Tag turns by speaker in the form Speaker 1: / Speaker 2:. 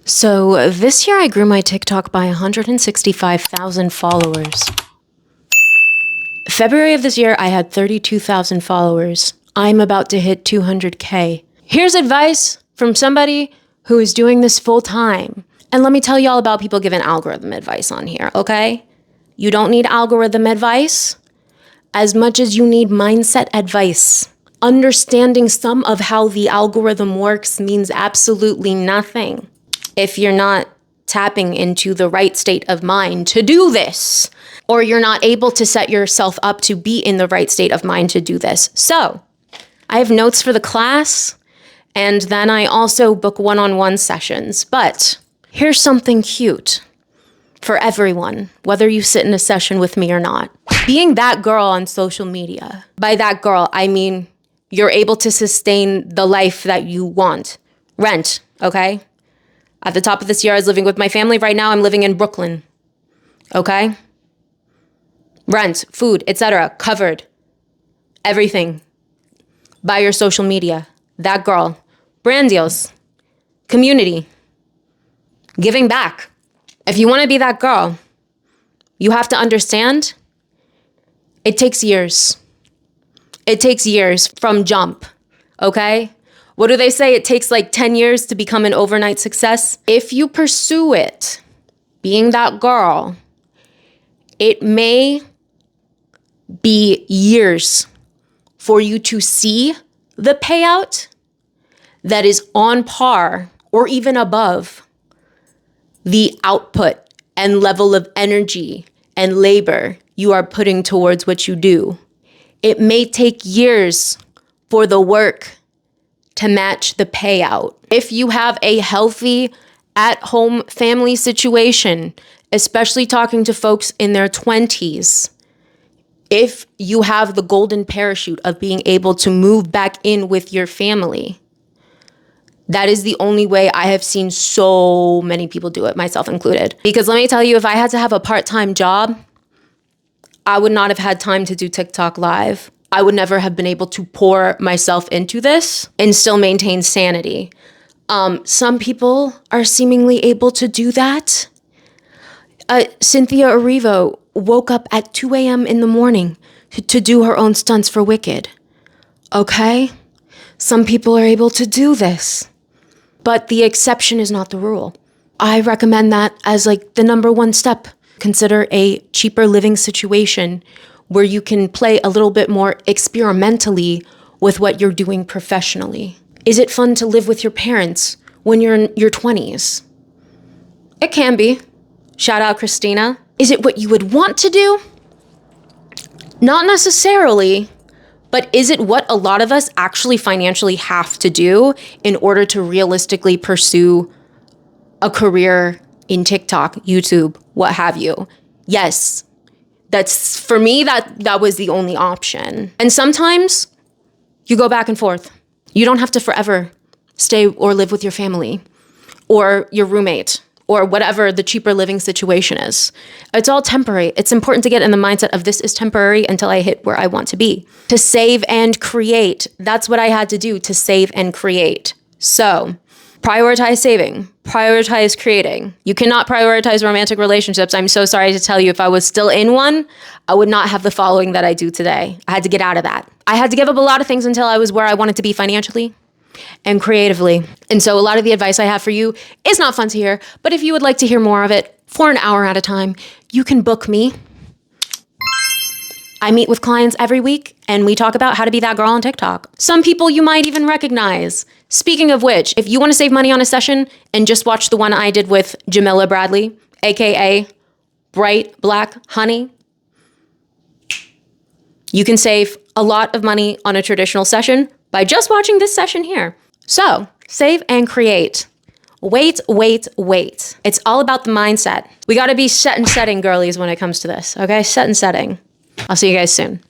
Speaker 1: So this year I grew my TikTok by 165,000 followers. February of this year, I had 32,000 followers. I'm about to hit 200K. Here's advice from somebody who is doing this full time. And let me tell y'all about people giving algorithm advice on here, okay? You don't need algorithm advice as much as you need mindset advice. Understanding some of how the algorithm works means absolutely nothing if you're not tapping into the right state of mind to do this, or you're not able to set yourself up to be in the right state of mind to do this. So I have notes for the class, and then I also book one-on-one sessions. But here's something cute for everyone, whether you sit in a session with me or not. Being that girl on social media, by that girl, I mean you're able to sustain the life that you want. Rent, okay? At the top of this year, I was living with my family. Right now, I'm living in Brooklyn, okay? Rent, food, etc., covered. Everything. By your social media. That girl. Brand deals. Community. Giving back. If you want to be that girl, you have to understand it takes years. It takes years from jump, okay? What do they say? It takes like 10 years to become an overnight success. If you pursue it, being that girl, it may be years for you to see the payout that is on par or even above the output and level of energy and labor you are putting towards what you do. It may take years for the work to match the payout. If you have a healthy at-home family situation, especially talking to folks in their 20s, if you have the golden parachute of being able to move back in with your family, that is the only way I have seen so many people do it, myself included. Because let me tell you, if I had to have a part-time job, I would not have had time to do TikTok live. I would never have been able to pour myself into this and still maintain sanity. Some people are seemingly able to do that. 𝐉𝐨𝐿 woke up at 2 a.m. in the morning to do her own stunts for Wicked. Okay? Some people are able to do this, but the exception is not the rule. I recommend that as like the number one step. Consider a cheaper living situation where you can play a little bit more experimentally with what you're doing professionally. Is it fun to live with your parents when you're in your 20s? It can be. Shout out Christina. Is it what you would want to do? Not necessarily, but is it what a lot of us actually financially have to do in order to realistically pursue a career in TikTok, YouTube, what have you? Yes. That's, for me, that was the only option. And sometimes you go back and forth. You don't have to forever stay or live with your family or your roommate or whatever the cheaper living situation is. It's all temporary. It's important to get in the mindset of this is temporary until I hit where I want to be. To save and create. That's what I had to do to save and create. So prioritize saving, prioritize creating. You cannot prioritize romantic relationships. I'm so sorry to tell you, if I was still in one, I would not have the following that I do today. I had to get out of that. I had to give up a lot of things until I was where I wanted to be financially and creatively. And so a lot of the advice I have for you is not fun to hear, but if you would like to hear more of it for an hour at a time, you can book me. I meet with clients every week and we talk about how to be that girl on TikTok. Some people you might even recognize. Speaking of which, if you want to save money on a session and just watch the one I did with Jamila Bradley, AKA Bright Black Honey, you can save a lot of money on a traditional session by just watching this session here. So save and create. Wait. It's all about the mindset. We got to be set and setting girlies when it comes to this, okay? Set and setting. I'll see you guys soon.